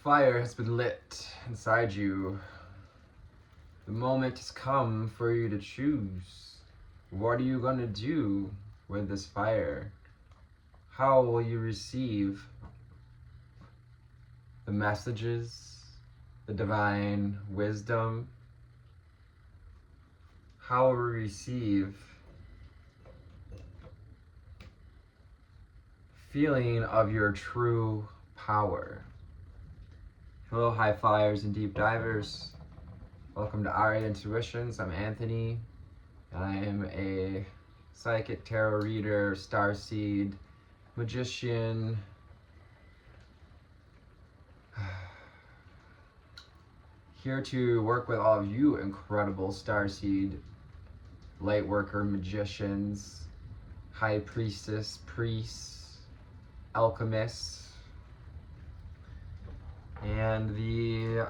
Fire has been lit inside you. The moment has come for you to choose. What are you going to do with this fire? How will you receive the messages, the divine wisdom? How will you receive feeling of your true power? Hello, high flyers and deep divers. Welcome to Aerie Intuitions. I'm Anthony. I am a psychic tarot reader, starseed, magician, here to work with all of you incredible starseed, lightworker, magicians, high priestess, priests, alchemists, and the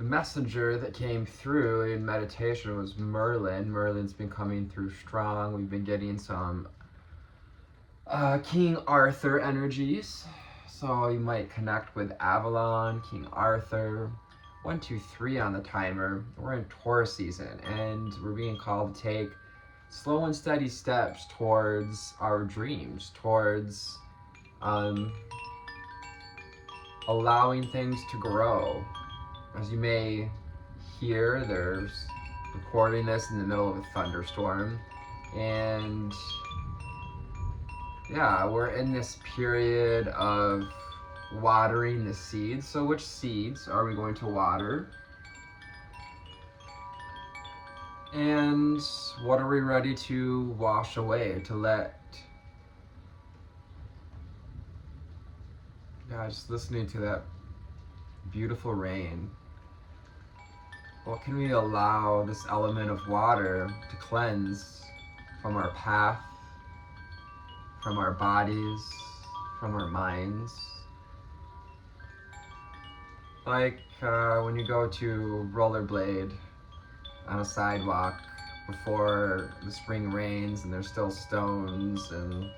messenger that came through in meditation was Merlin. Merlin's been coming through strong. We've been getting some King Arthur energies. So you might connect with Avalon, King Arthur. 1, 2, 3 on the timer. We're in Taurus season and we're being called to take slow and steady steps towards our dreams, towards allowing things to grow. As you may hear, there's recording this in the middle of a thunderstorm, and yeah, we're in this period of watering the seeds. So which seeds are we going to water? And what are we ready to wash away, to let? Yeah, just listening to that beautiful rain. What can we allow this element of water to cleanse from our path, from our bodies, from our minds? Like when you go to rollerblade on a sidewalk before the spring rains and there's still stones and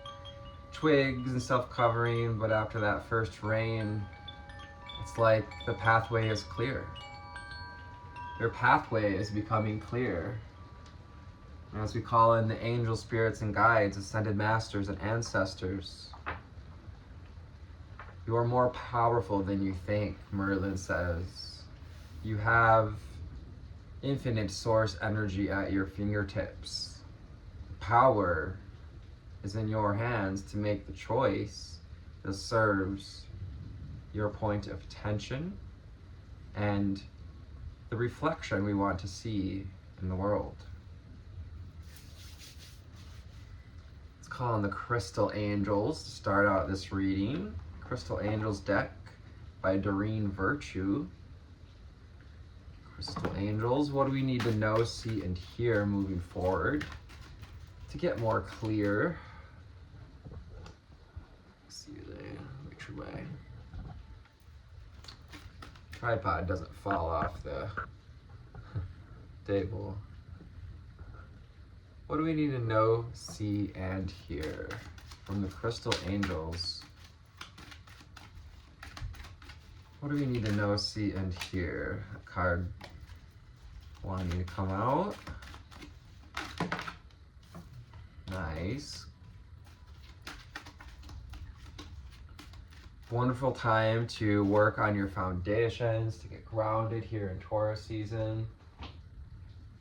twigs and stuff covering, but after that first rain, it's like the pathway is clear. Your pathway is becoming clear. As we call in the angel spirits and guides, ascended masters and ancestors, you are more powerful than you think, Merlin says. You have infinite source energy at your fingertips. Power is in your hands to make the choice that serves your point of attention and the reflection we want to see in the world. Let's call on the Crystal Angels to start out this reading. Crystal Angels deck by Doreen Virtue. Crystal Angels, what do we need to know, see, and hear moving forward to get more clear? See you there, which way? Tripod doesn't fall off the table. What do we need to know, see, and hear from the Crystal Angels? What do we need to know, see, and hear? A card wanting to come out. Nice. Wonderful time to work on your foundations, to get grounded here in Taurus season,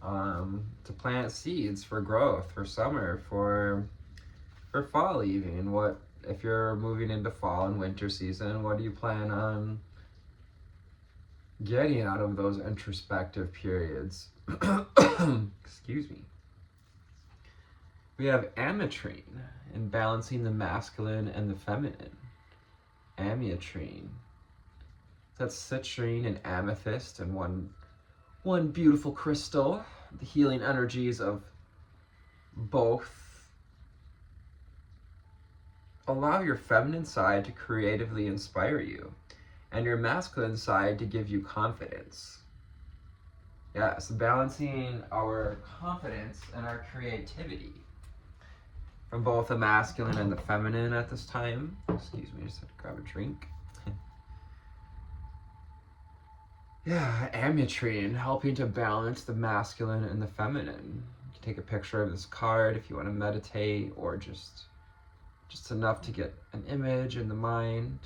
to plant seeds for growth, for summer, for fall even. What if you're moving into fall and winter season? What do you plan on getting out of those introspective periods? Excuse me. We have ametrine in balancing the masculine and the feminine. Ametrine. That's citrine and amethyst and one beautiful crystal. The healing energies of both. Allow your feminine side to creatively inspire you and your masculine side to give you confidence. Yes, balancing our confidence and our creativity. from both the masculine and the feminine at this time. Excuse me, just had to grab a drink. Yeah, ametrine, helping to balance the masculine and the feminine. You can take a picture of this card if you want to meditate, or just enough to get an image in the mind.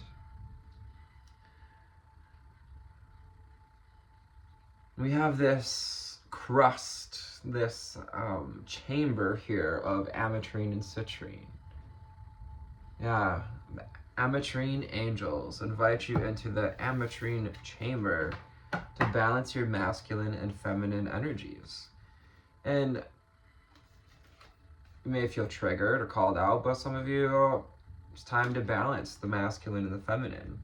We have this crust, this chamber here of ametrine and citrine. Yeah, the ametrine angels invite you into the ametrine chamber to balance your masculine and feminine energies. And you may feel triggered or called out, but some of you, it's time to balance the masculine and the feminine.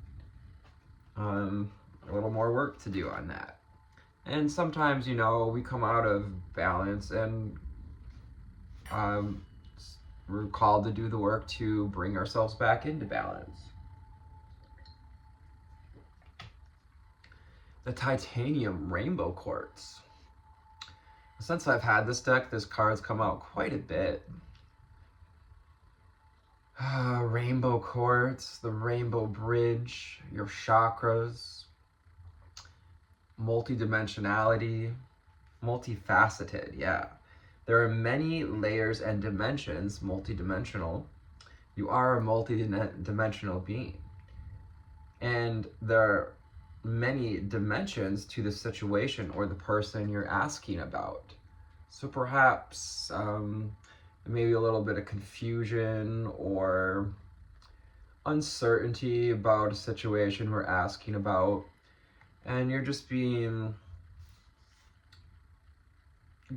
A little more work to do on that. And sometimes, you know, we come out of balance and we're called to do the work to bring ourselves back into balance. The titanium rainbow quartz. Since I've had this deck, this card's come out quite a bit. Rainbow quartz, the rainbow bridge, your chakras, multidimensionality, multifaceted, yeah. There are many layers and dimensions, multidimensional. You are a multi-dimensional being. And there are many dimensions to the situation or the person you're asking about. So perhaps maybe a little bit of confusion or uncertainty about a situation we're asking about, and you're just being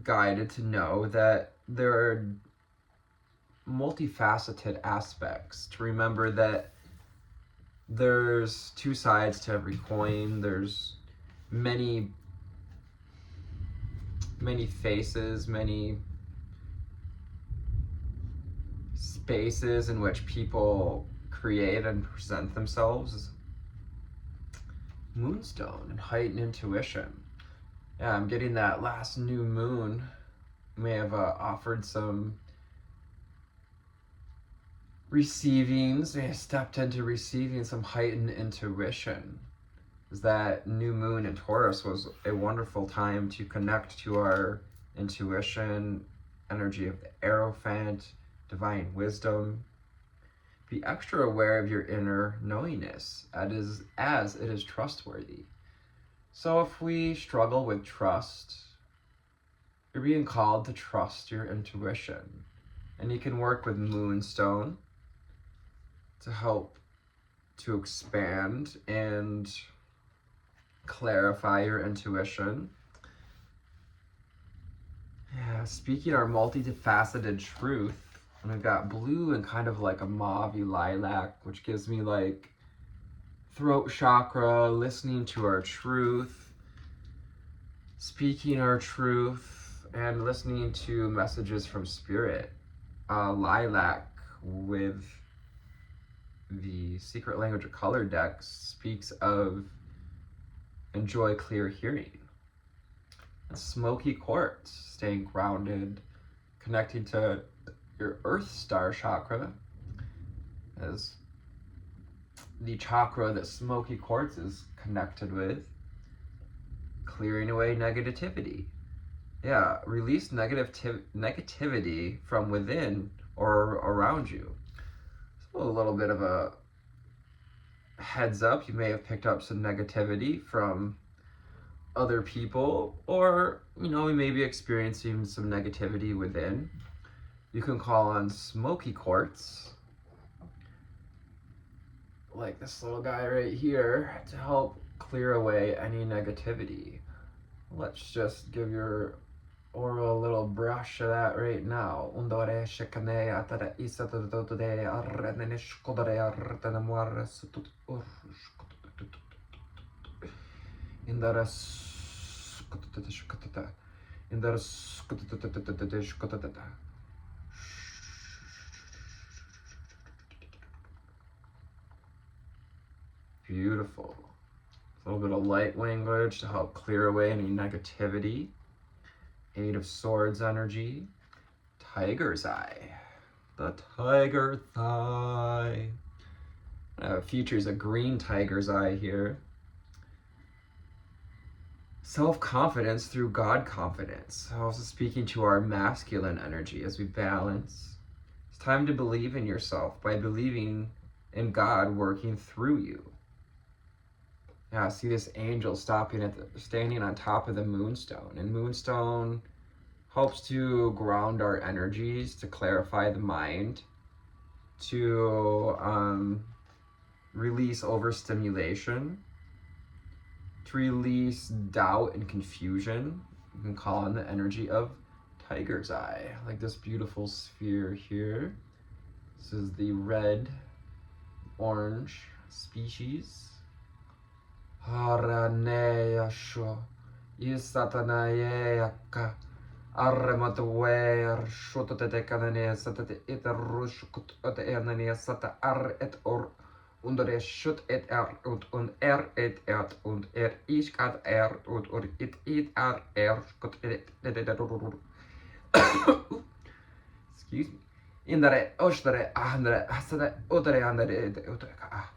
guided to know that there are multifaceted aspects, to remember that there's two sides to every coin. There's many faces, many spaces in which people create and present themselves. Moonstone and heightened intuition. Yeah, I'm getting that last new moon may have offered some receivings. May have stepped into receiving some heightened intuition. That new moon in Taurus was a wonderful time to connect to our intuition, energy of the Hierophant, divine wisdom. Be extra aware of your inner knowingness as it is trustworthy. So if we struggle with trust, you're being called to trust your intuition. And you can work with Moonstone to help to expand and clarify your intuition. Yeah, speaking our multifaceted truth, and we've got blue and kind of like a mauve-y lilac, which gives me like throat chakra, listening to our truth, speaking our truth, and listening to messages from spirit. Lilac with the Secret Language of Color deck speaks of enjoy clear hearing. And smoky quartz, staying grounded, connecting to your Earth Star chakra, as the chakra that smoky quartz is connected with, clearing away negativity. Yeah, release negativity from within or around you. So a little bit of a heads up, you may have picked up some negativity from other people, or you know, we may be experiencing some negativity within. You can call on smoky quartz, like this little guy right here, to help clear away any negativity. Let's just give your aura a little brush of that right now. Beautiful. A little bit of light language to help clear away any negativity. Eight of Swords energy. Tiger's Eye. the tiger thigh. Features a green tiger's eye here. Self-confidence through God confidence. Also speaking to our masculine energy as we balance. It's time to believe in yourself by believing in God working through you. Yeah, see this angel standing on top of the moonstone. And moonstone helps to ground our energies, to clarify the mind, to release overstimulation, to release doubt and confusion. You can call on the energy of tiger's eye, like this beautiful sphere here. This is the red orange species. Haraneyasho isatanayaka arrematwer shototekanane satate itarushkut otanane sata et or under shut et und et und ich und it excuse me. Indare oshtare andre asada odare andere utaka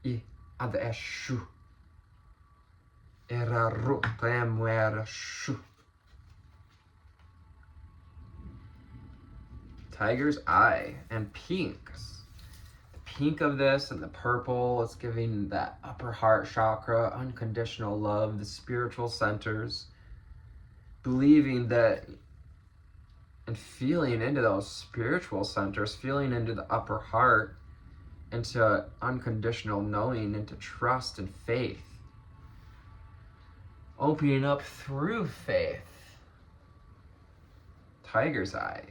I ande shu era rutemwer shu. Tiger's eye and pinks. The pink of this and the purple, it's giving that upper heart chakra, unconditional love, the spiritual centers, believing that and feeling into those spiritual centers, feeling into the upper heart, into unconditional knowing, into trust and faith. Opening up through faith. Tiger's eye.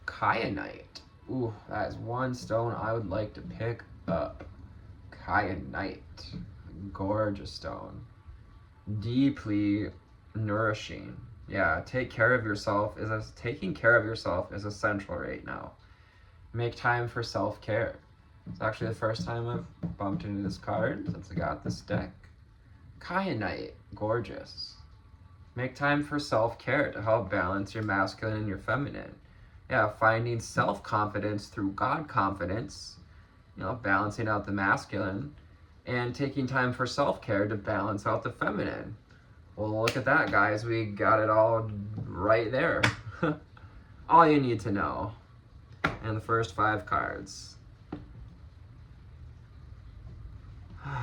Kyanite. Ooh, that is one stone I would like to pick up. Kyanite. Gorgeous stone. Deeply nourishing. Yeah, taking care of yourself is essential right now. Make time for self-care. It's actually the first time I've bumped into this card since I got this deck. Kyanite, gorgeous. Make time for self-care to help balance your masculine and your feminine. Yeah, finding self-confidence through God confidence, balancing out the masculine, and taking time for self-care to balance out the feminine. Well, look at that, guys. We got it all right there. All you need to know. And the first 5 cards.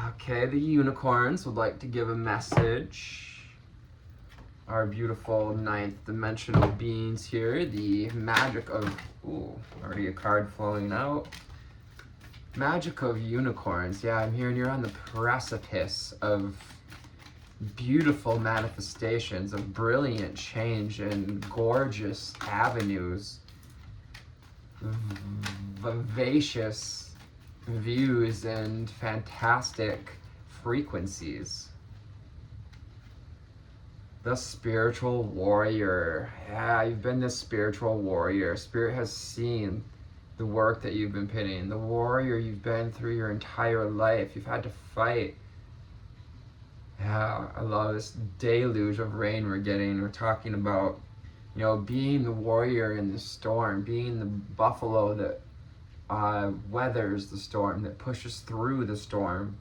Okay, the unicorns would like to give a message. Our beautiful 9th dimensional beings here. The magic of... Ooh, already a card flowing out. Magic of unicorns. Yeah, I'm hearing you're on the precipice of beautiful manifestations, of brilliant change and gorgeous avenues, vivacious views and fantastic frequencies. The spiritual warrior. Yeah, you've been this spiritual warrior. Spirit has seen the work that you've been putting. The warrior you've been through your entire life. You've had to fight. Yeah, I love this deluge of rain we're getting. We're talking about, being the warrior in the storm, being the buffalo that weathers the storm, that pushes through the storm.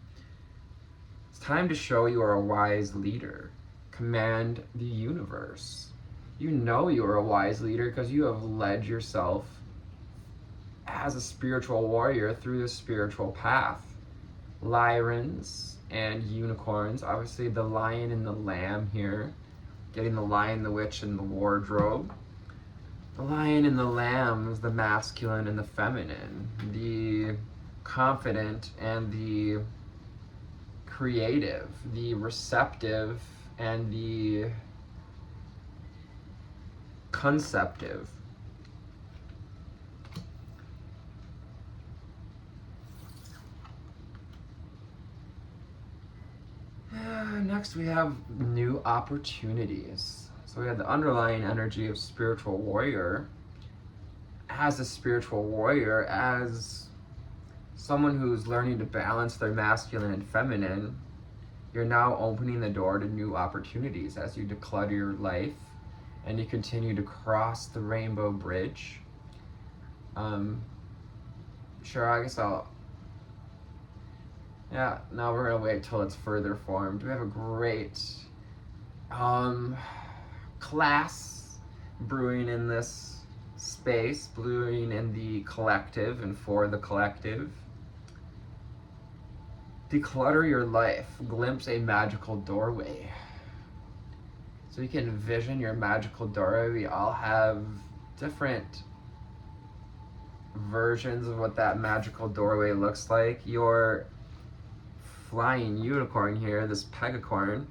It's time to show you are a wise leader. Command the universe. You know you are a wise leader because you have led yourself as a spiritual warrior through the spiritual path. Lyrans and unicorns, obviously the lion and the lamb here, getting the lion, the witch, and the wardrobe. The lion and the lamb is the masculine and the feminine, the confident and the creative, the receptive and the conceptive. Next we have new opportunities. So we have the underlying energy of spiritual warrior. As a spiritual warrior, as someone who's learning to balance their masculine and feminine, you're now opening the door to new opportunities as you declutter your life and you continue to cross the rainbow bridge. Sure, I guess I'll. Yeah, now we're gonna wait till it's further formed. We have a great class brewing in this space, brewing in the collective and for the collective. Declutter your life, glimpse a magical doorway. So you can envision your magical doorway. We all have different versions of what that magical doorway looks like. Your flying unicorn here, this pegacorn,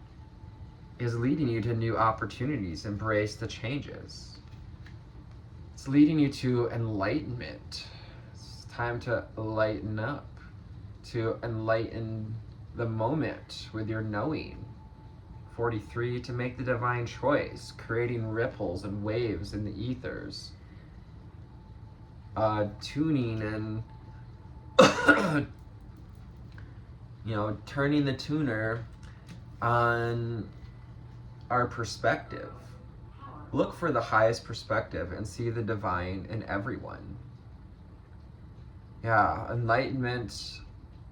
is leading you to new opportunities. Embrace the changes. It's leading you to enlightenment. It's time to lighten up, to enlighten the moment with your knowing. 43, to make the divine choice, creating ripples and waves in the ethers. Tuning and turning the tuner on our perspective. Look for the highest perspective and see the divine in everyone. Yeah, enlightenment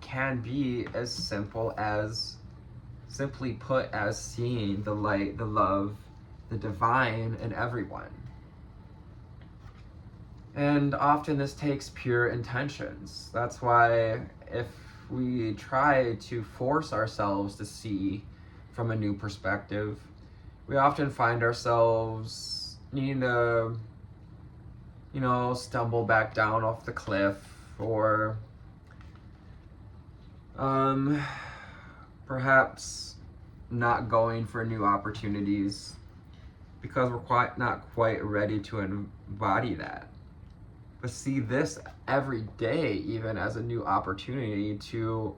can be as simple as, simply put, as seeing the light, the love, the divine in everyone. And often this takes pure intentions. That's why if we try to force ourselves to see from a new perspective, we often find ourselves needing to, stumble back down off the cliff, or perhaps not going for new opportunities because we're not quite ready to embody that. But see this every day even as a new opportunity to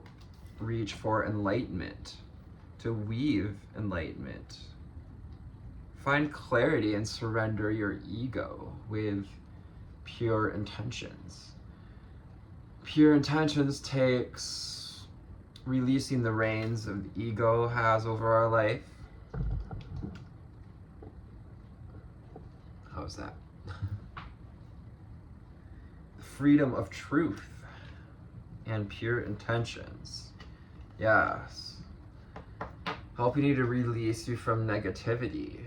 reach for enlightenment, to weave enlightenment. Find clarity and surrender your ego with pure intentions. Pure intentions takes releasing the reins of the ego has over our life. How's that? Freedom of truth and pure intentions. Yes. Helping you to release you from negativity.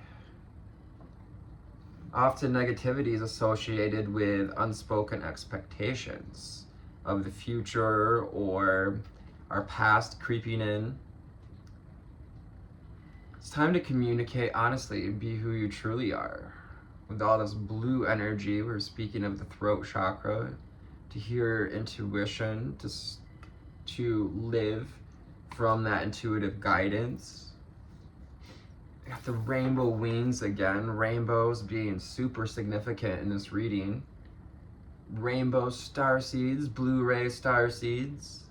Often negativity is associated with unspoken expectations of the future or our past creeping in. It's time to communicate honestly and be who you truly are. With all this blue energy, we're speaking of the throat chakra, to hear intuition, to live from that intuitive guidance. I got the rainbow wings again, rainbows being super significant in this reading. Rainbow star seeds, blue ray star seeds,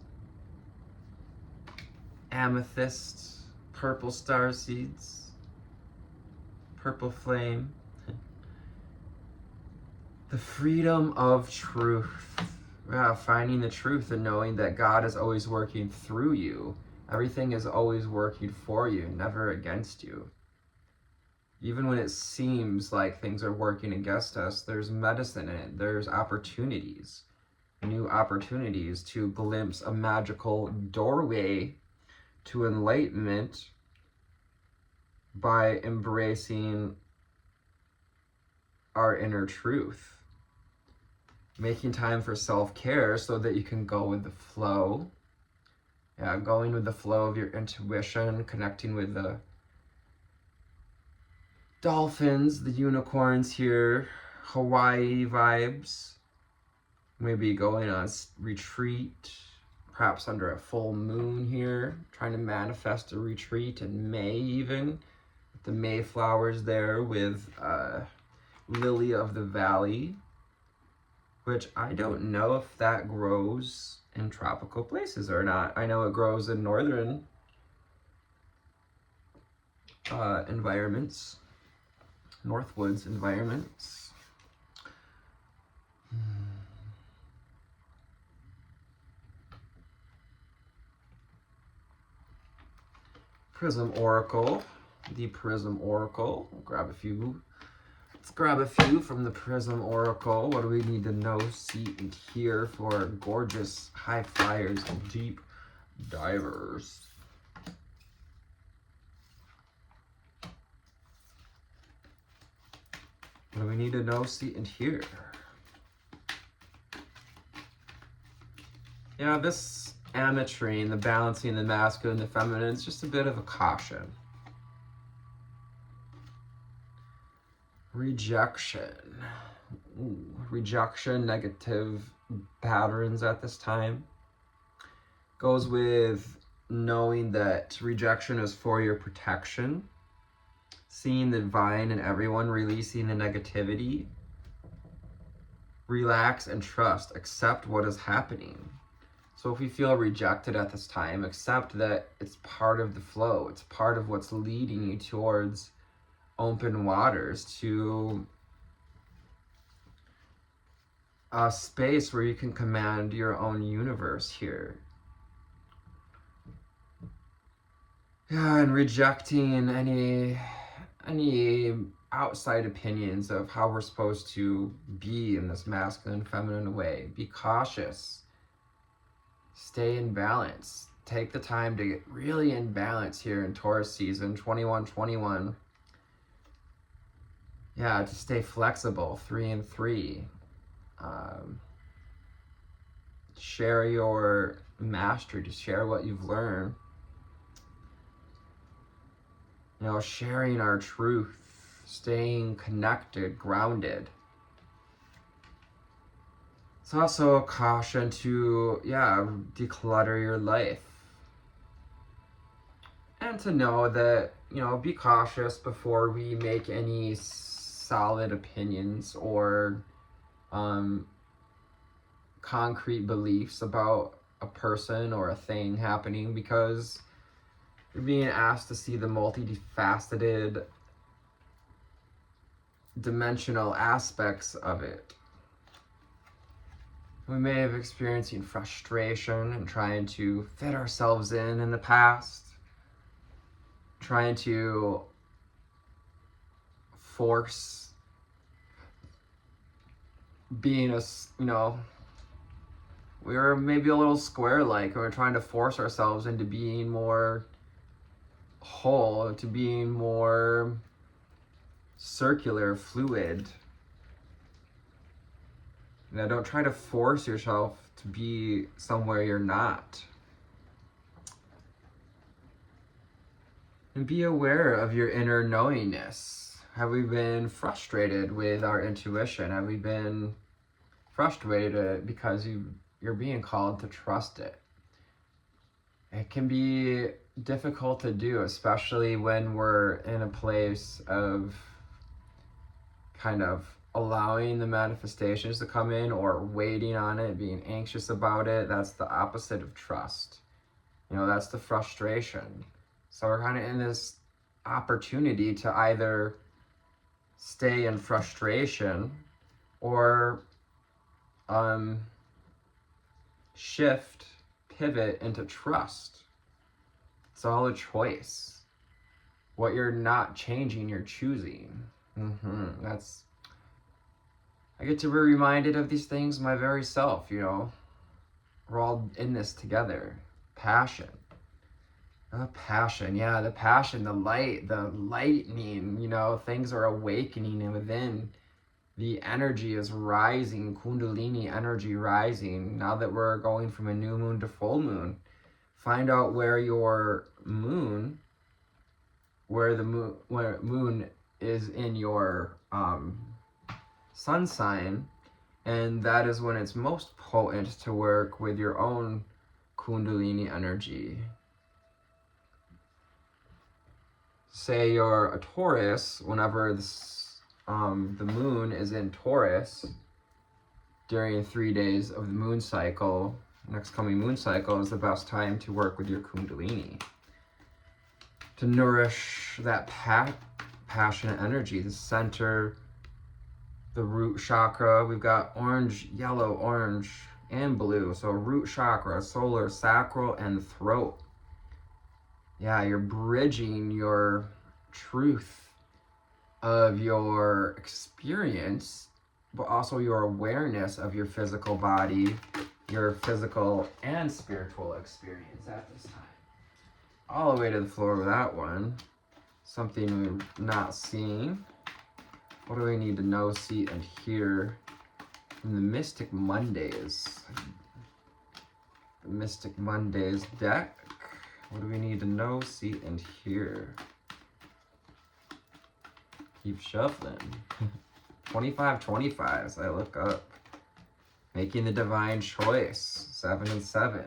amethyst, purple star seeds, purple flame. The freedom of truth. Yeah, finding the truth and knowing that God is always working through you. Everything is always working for you, never against you. Even when it seems like things are working against us, there's medicine in it. There's opportunities, new opportunities to glimpse a magical doorway to enlightenment by embracing our inner truth. Making time for self-care so that you can go with the flow. Yeah, going with the flow of your intuition, connecting with the dolphins, the unicorns here, Hawaii vibes. Maybe going on a retreat, perhaps under a full moon here, trying to manifest a retreat in May even. With the Mayflowers there with Lily of the Valley, which I don't know if that grows in tropical places or not. I know it grows in northern environments, Northwoods environments. Prism Oracle, the Prism Oracle. I'll grab a few Let's grab a few from the Prism Oracle. What do we need to know, see, and hear for gorgeous high flyers and deep divers? What do we need to know, see, and hear? Yeah, this ametrine, the balancing the masculine and the feminine, is just a bit of a caution. Rejection. Ooh, rejection, negative patterns at this time. Goes with knowing that rejection is for your protection. Seeing the divine in everyone, releasing the negativity. Relax and trust. Accept what is happening. So if you feel rejected at this time, accept that it's part of the flow. It's part of what's leading you towards open waters, to a space where you can command your own universe here. Yeah, and rejecting any outside opinions of how we're supposed to be in this masculine, feminine way. Be cautious. Stay in balance. Take the time to get really in balance here in Taurus season 21-21. Yeah, to stay flexible, 3 and 3. Share your mastery, to share what you've learned. You know, sharing our truth, staying connected, grounded. It's also a caution to, declutter your life. And to know that, be cautious before we make any solid opinions or concrete beliefs about a person or a thing happening, because you're being asked to see the multifaceted, dimensional aspects of it. We may have experiencing frustration and trying to fit ourselves in the past, trying to force being we were maybe a little square-like, and we're trying to force ourselves into being more whole, to being more circular, fluid. Don't try to force yourself to be somewhere you're not. And be aware of your inner knowingness. Have we been frustrated with our intuition? Have we been frustrated because you're being called to trust it? It can be difficult to do, especially when we're in a place of kind of allowing the manifestations to come in or waiting on it, being anxious about it. That's the opposite of trust. That's the frustration. So we're kind of in this opportunity to either stay in frustration or shift, pivot into trust. It's all a choice. What you're not changing, you're choosing. I get to be reminded of these things my very self, We're all in this together. Passion. The passion, the light, the lightning, things are awakening within. The energy is rising, Kundalini energy rising. Now that we're going from a new moon to full moon, find out where your moon, where moon is in your sun sign, and that is when it's most potent to work with your own Kundalini energy. Say you're a Taurus, whenever the moon is in Taurus during 3 days of the moon cycle, next coming moon cycle is the best time to work with your Kundalini, to nourish that passionate energy, the center, the root chakra. We've got orange, yellow, orange, and blue. So root chakra, solar, sacral, and throat. Yeah, you're bridging your truth of your experience, but also your awareness of your physical body, your physical and spiritual experience at this time. All the way to the floor with that one. Something we're not seeing. What do we need to know, see, and hear from the Mystic Mondays? The Mystic Mondays deck. What do we need to know, see, and hear? Keep shuffling. 25 as I look up. Making the divine choice. 7 and 7.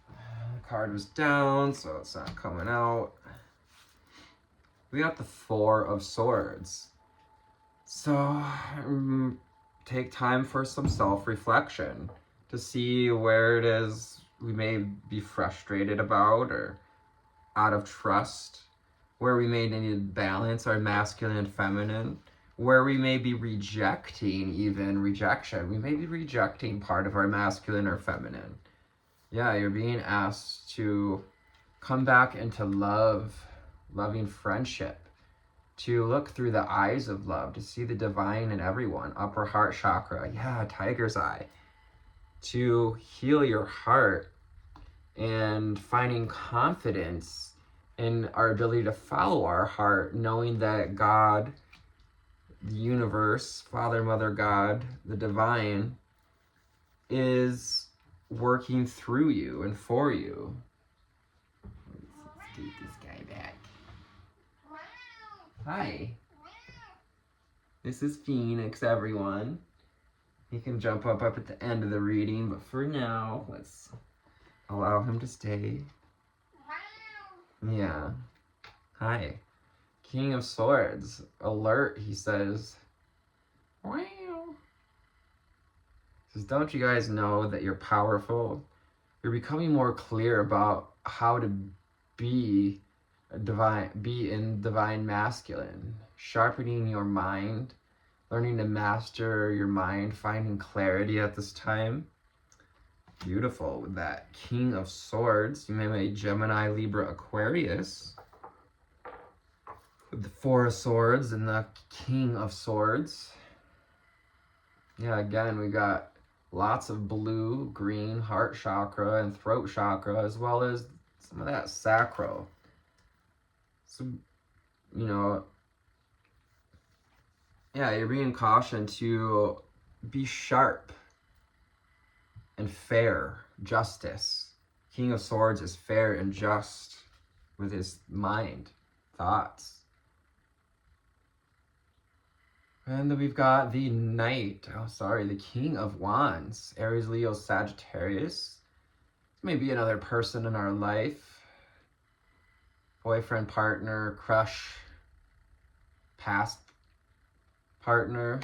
The card was down, so it's not coming out. We got the 4 of Swords. So take time for some self-reflection to see where it is we may be frustrated about or out of trust, where we may need to balance our masculine and feminine, where we may be rejecting even rejection. We may be rejecting part of our masculine or feminine. Yeah, you're being asked to come back into love, loving friendship, to look through the eyes of love, to see the divine in everyone. Upper heart chakra, yeah, tiger's eye. To heal your heart and finding confidence in our ability to follow our heart, knowing that God, the universe, Father, Mother, God, the divine, is working through you and for you. Let's get this guy back. Hi. This is Phoenix, everyone. He can jump up at the end of the reading, but for now, let's allow him to stay. Yeah. Hi. King of Swords. Alert, he says. Wow. Says, don't you guys know that you're powerful? You're becoming more clear about how to be in divine masculine. Sharpening your mind. Learning to master your mind. Finding clarity at this time. Beautiful with that King of Swords. You may be Gemini, Libra, Aquarius. With the 4 of Swords and the King of Swords. Yeah, again, we got lots of blue, green, heart chakra and throat chakra, as well as some of that sacral. So, you know, yeah, you're being cautioned to be sharp and fair, justice. King of Swords is fair and just with his mind, thoughts. And then we've got the the King of Wands, Aries, Leo, Sagittarius. This may be another person in our life. Boyfriend, partner, crush, past partner.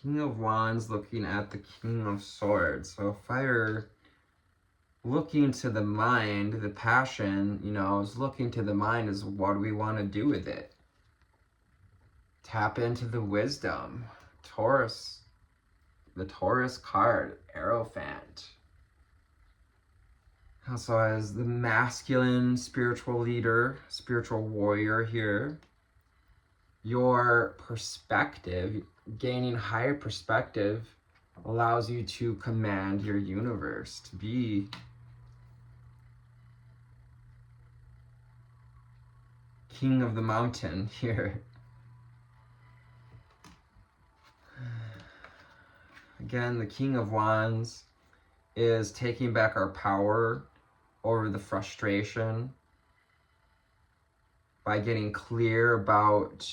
King of Wands looking at the King of Swords. So fire looking to the mind, the passion, you know, is looking to the mind is what do we want to do with it? Tap into the wisdom. Taurus. The Taurus card, Hierophant. Also as the masculine spiritual leader, spiritual warrior here. Your perspective, gaining higher perspective, allows you to command your universe, to be king of the mountain here. Again, the King of Wands is taking back our power over the frustration by getting clear about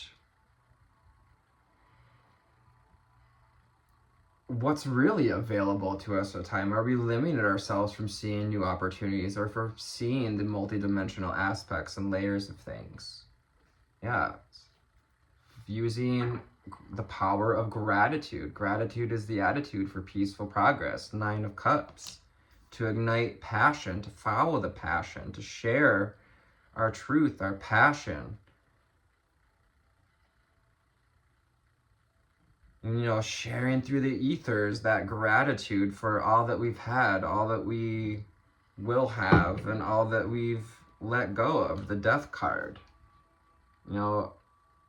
what's really available to us at a time. Are we limiting ourselves from seeing new opportunities or for seeing the multidimensional aspects and layers of things? Yeah. Using the power of gratitude. Gratitude is the attitude for peaceful progress. 9 of Cups. to ignite passion, to follow the passion, to share our truth, our passion. And, you know, sharing through the ethers that gratitude for all that we've had, all that we will have, and all that we've let go of, the death card. You know,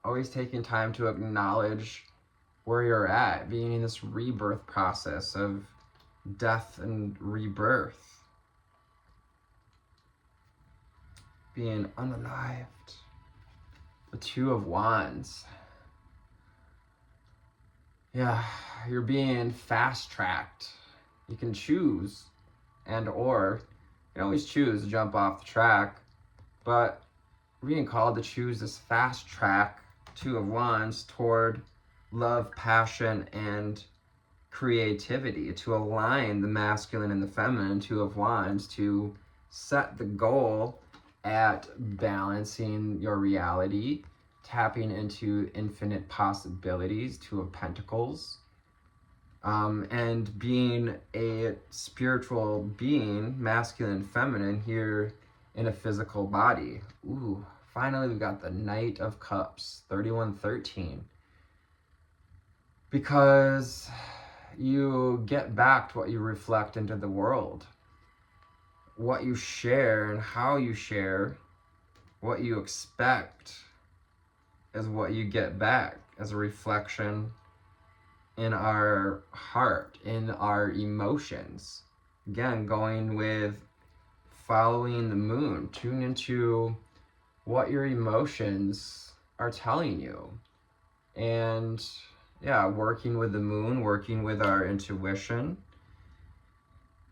always taking time to acknowledge where you're at, being in this rebirth process of death and rebirth. Being unalived. The Two of Wands. Yeah, you're being fast-tracked. You can choose or you can always choose to jump off the track, but being called to choose this fast track, Two of Wands, toward love, passion, and creativity, to align the masculine and the feminine, Two of Wands, to set the goal at balancing your reality, tapping into infinite possibilities, Two of Pentacles, and being a spiritual being, masculine and feminine, here in a physical body. Ooh, finally we got the Knight of Cups, 3113. Because you get back to what you reflect into the world. What you share and how you share, what you expect is what you get back as a reflection in our heart, in our emotions. Again, going with following the moon, tune into what your emotions are telling you. And yeah, working with the moon, working with our intuition,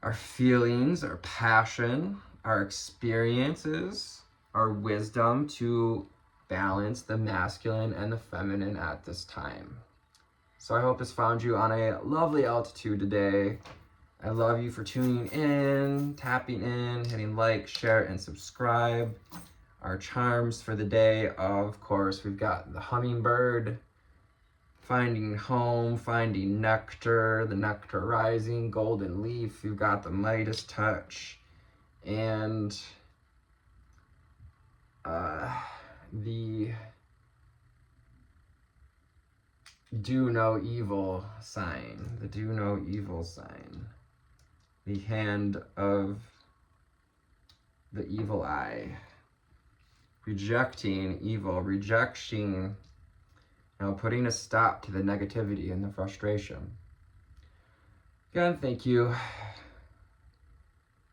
our feelings, our passion, our experiences, our wisdom, to balance the masculine and the feminine at this time. So I hope this found you on a lovely altitude today. I love you for tuning in, tapping in, hitting like, share, and subscribe. Our charms for the day, of course, we've got the hummingbird, finding home, finding nectar, the nectar rising, golden leaf. We've got the Midas touch, and the do no evil sign, the do no evil sign, the hand of the evil eye, rejecting evil, rejecting, putting a stop to the negativity and the frustration. Again, thank you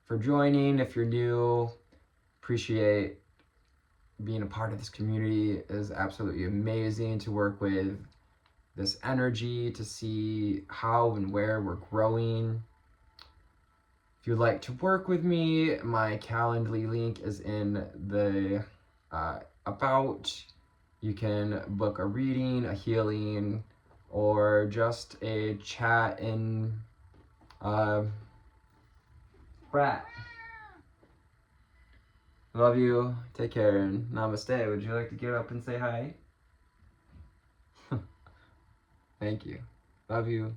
for joining. If you're new, appreciate being a part of this community. It is absolutely amazing to work with this energy, to see how and where we're growing. If you'd like to work with me, my Calendly link is in the about. You can book a reading, a healing, or just a chat in Brat. Love you. Take care and namaste. Would you like to get up and say hi? Thank you. Love you.